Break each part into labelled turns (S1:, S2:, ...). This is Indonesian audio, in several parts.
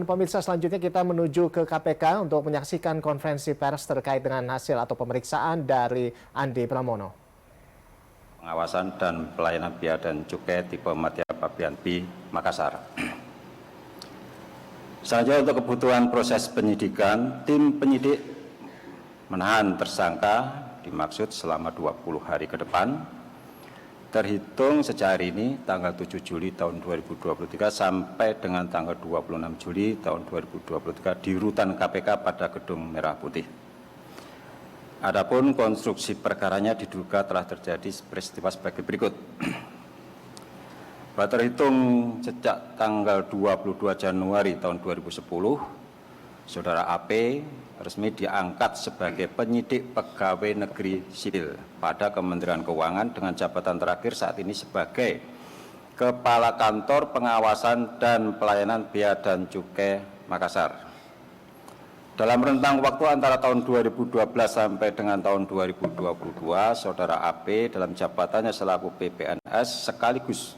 S1: Pemirsa, selanjutnya kita menuju ke KPK untuk menyaksikan konferensi pers terkait dengan hasil atau pemeriksaan dari Andi Pramono.
S2: Pengawasan dan pelayanan bea dan cukai tipe Madya Pabean B, Makassar. Selanjutnya untuk kebutuhan proses penyidikan, tim penyidik menahan tersangka dimaksud selama 20 hari ke depan, terhitung sejak hari ini tanggal 7 Juli tahun 2023 sampai dengan tanggal 26 Juli tahun 2023 di rutan KPK pada Gedung Merah Putih. Adapun konstruksi perkaranya diduga telah terjadi peristiwa sebagai berikut. Bahwa terhitung sejak tanggal 22 Januari tahun 2010, Saudara AP resmi diangkat sebagai penyidik pegawai negeri sipil pada Kementerian Keuangan dengan jabatan terakhir saat ini sebagai Kepala Kantor Pengawasan dan Pelayanan Bea dan Cukai Makassar. Dalam rentang waktu antara tahun 2012 sampai dengan tahun 2022, Saudara AP dalam jabatannya selaku PPNS sekaligus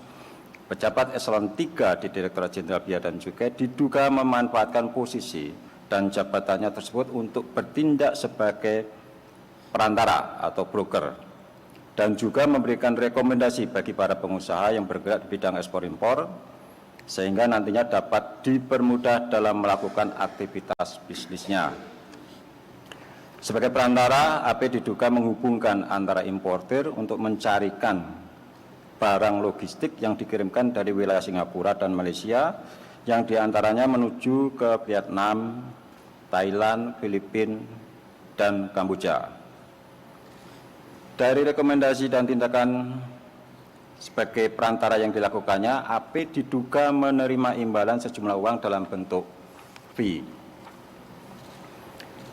S2: pejabat eselon 3 di Direktorat Jenderal Bea dan Cukai diduga memanfaatkan posisi dan jabatannya tersebut untuk bertindak sebagai perantara atau broker dan juga memberikan rekomendasi bagi para pengusaha yang bergerak di bidang ekspor impor sehingga nantinya dapat dipermudah dalam melakukan aktivitas bisnisnya. Sebagai perantara, AP diduga menghubungkan antara importir untuk mencarikan barang logistik yang dikirimkan dari wilayah Singapura dan Malaysia yang diantaranya menuju ke Vietnam, Thailand, Filipina, dan Kamboja. Dari rekomendasi dan tindakan sebagai perantara yang dilakukannya, AP diduga menerima imbalan sejumlah uang dalam bentuk fee.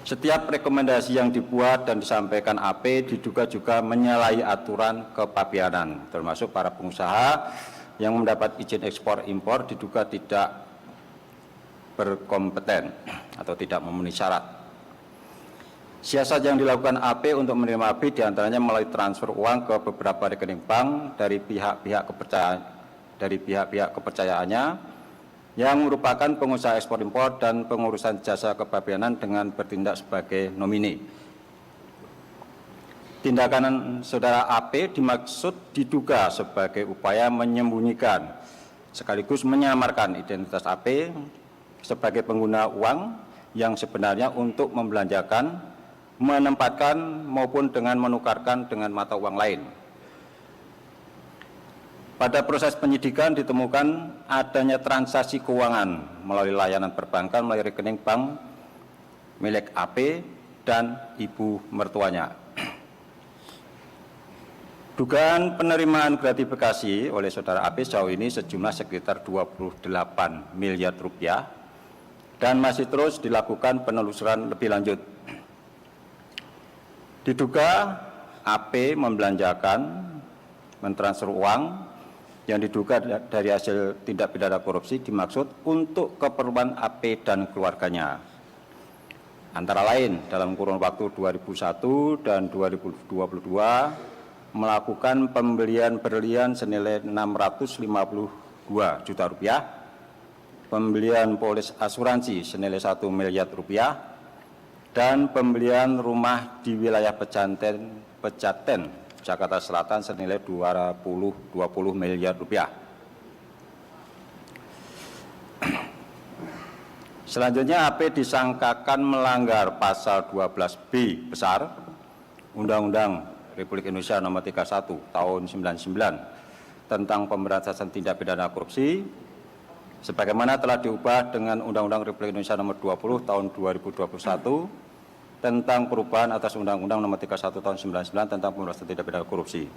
S2: Setiap rekomendasi yang dibuat dan disampaikan AP diduga juga menyalahi aturan kepabeanan, termasuk para pengusaha yang mendapat izin ekspor impor diduga tidak berkompeten atau tidak memenuhi syarat. Siasat yang dilakukan AP untuk menerima fee diantaranya melalui transfer uang ke beberapa rekening bank dari pihak-pihak kepercayaannya yang merupakan pengusaha ekspor impor dan pengurusan jasa kepabeanan dengan bertindak sebagai nomine. Tindakan Saudara AP dimaksud diduga sebagai upaya menyembunyikan sekaligus menyamarkan identitas AP sebagai pengguna uang yang sebenarnya untuk membelanjakan, menempatkan maupun dengan menukarkan dengan mata uang lain. Pada proses penyidikan ditemukan adanya transaksi keuangan melalui layanan perbankan melalui rekening bank milik AP dan ibu mertuanya. Dugaan penerimaan gratifikasi oleh Saudara AP sejauh ini sejumlah sekitar 28 miliar rupiah dan masih terus dilakukan penelusuran lebih lanjut. Diduga AP membelanjakan, mentransfer uang yang diduga dari hasil tindak pidana korupsi dimaksud untuk keperluan AP dan keluarganya. Antara lain dalam kurun waktu 2001 dan 2022 melakukan pembelian berlian senilai 652 juta rupiah, pembelian polis asuransi senilai 1 miliar rupiah, dan pembelian rumah di wilayah Pejaten, Jakarta Selatan senilai 20 miliar rupiah. Selanjutnya AP disangkakan melanggar pasal 12B besar Undang-Undang Republik Indonesia Nomor 31 Tahun 99 tentang pemberantasan tindak pidana korupsi sebagaimana telah diubah dengan Undang-Undang Republik Indonesia Nomor 20 Tahun 2021 tentang perubahan atas Undang-Undang Nomor 31 Tahun 99 tentang pemberantasan tindak pidana korupsi.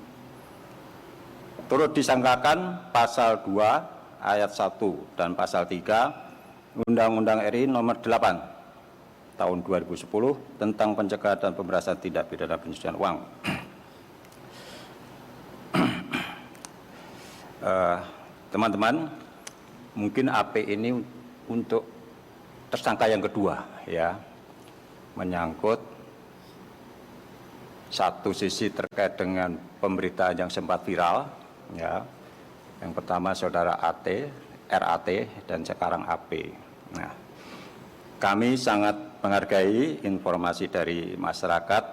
S2: Turut disangkakan pasal 2 ayat 1 dan pasal 3 Undang-Undang RI Nomor 8 Tahun 2010 tentang pencegahan dan pemberantasan tindak pidana pencucian uang. Teman-teman, mungkin AP ini untuk tersangka yang kedua, ya, menyangkut satu sisi terkait dengan pemberitaan yang sempat viral, ya. Yang pertama Saudara RAT dan sekarang AP. Nah, kami sangat menghargai informasi dari masyarakat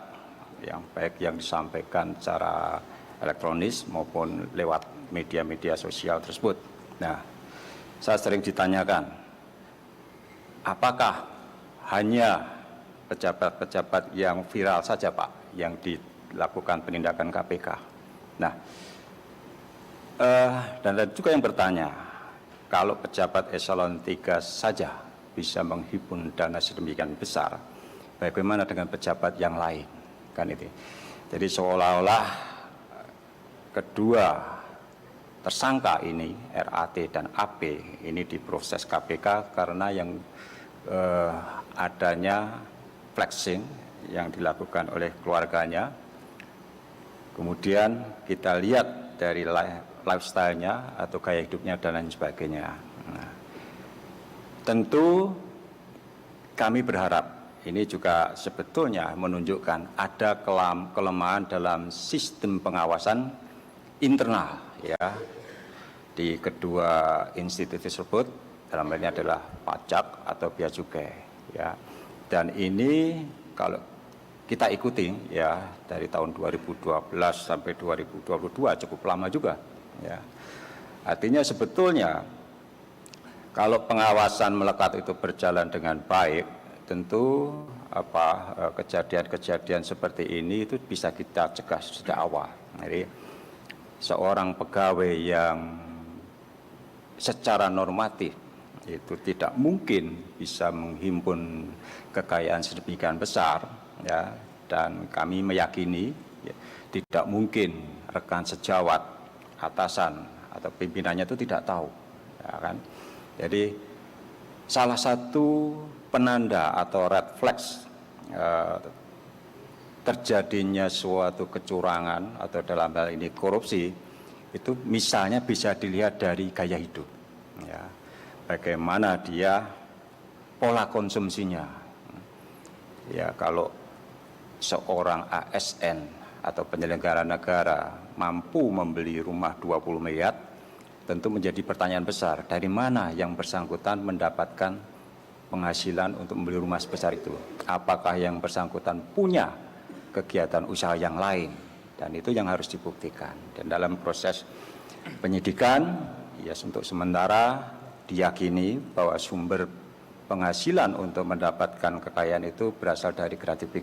S2: yang baik yang disampaikan secara elektronis maupun lewat media-media sosial tersebut. Nah, saya sering ditanyakan, apakah hanya pejabat-pejabat yang viral saja Pak yang dilakukan penindakan KPK? Nah, dan ada juga yang bertanya, kalau pejabat eselon 3 saja bisa menghimpun dana sedemikian besar, bagaimana dengan pejabat yang lain? Kan itu. Jadi seolah-olah kedua tersangka ini, RAT dan AP, ini diproses KPK karena yang adanya flexing yang dilakukan oleh keluarganya. Kemudian kita lihat dari lifestyle-nya atau gaya hidupnya dan lain sebagainya. Nah, tentu kami berharap ini juga sebetulnya menunjukkan ada kelemahan dalam sistem pengawasan internal ya di kedua institusi tersebut, dalam hal ini adalah pajak atau bea cukai ya. Dan ini kalau kita ikuti ya dari tahun 2012 sampai 2022 cukup lama juga ya. Artinya sebetulnya kalau pengawasan melekat itu berjalan dengan baik, tentu kejadian-kejadian seperti ini itu bisa kita cegah sejak awal. Jadi seorang pegawai yang secara normatif itu tidak mungkin bisa menghimpun kekayaan sedemikian besar ya, dan kami meyakini ya, tidak mungkin rekan sejawat, atasan atau pimpinannya itu tidak tahu ya kan. Jadi salah satu penanda atau red flags terjadinya suatu kecurangan atau dalam hal ini korupsi itu misalnya bisa dilihat dari gaya hidup ya. Bagaimana dia pola konsumsinya ya. Kalau seorang ASN atau penyelenggara negara mampu membeli rumah 20 miliar, tentu menjadi pertanyaan besar, dari mana yang bersangkutan mendapatkan penghasilan untuk membeli rumah sebesar itu? Apakah yang bersangkutan punya kegiatan usaha yang lain? Dan itu yang harus dibuktikan. Dan dalam proses penyidikan, ya untuk sementara diyakini bahwa sumber penghasilan untuk mendapatkan kekayaan itu berasal dari gratifikasi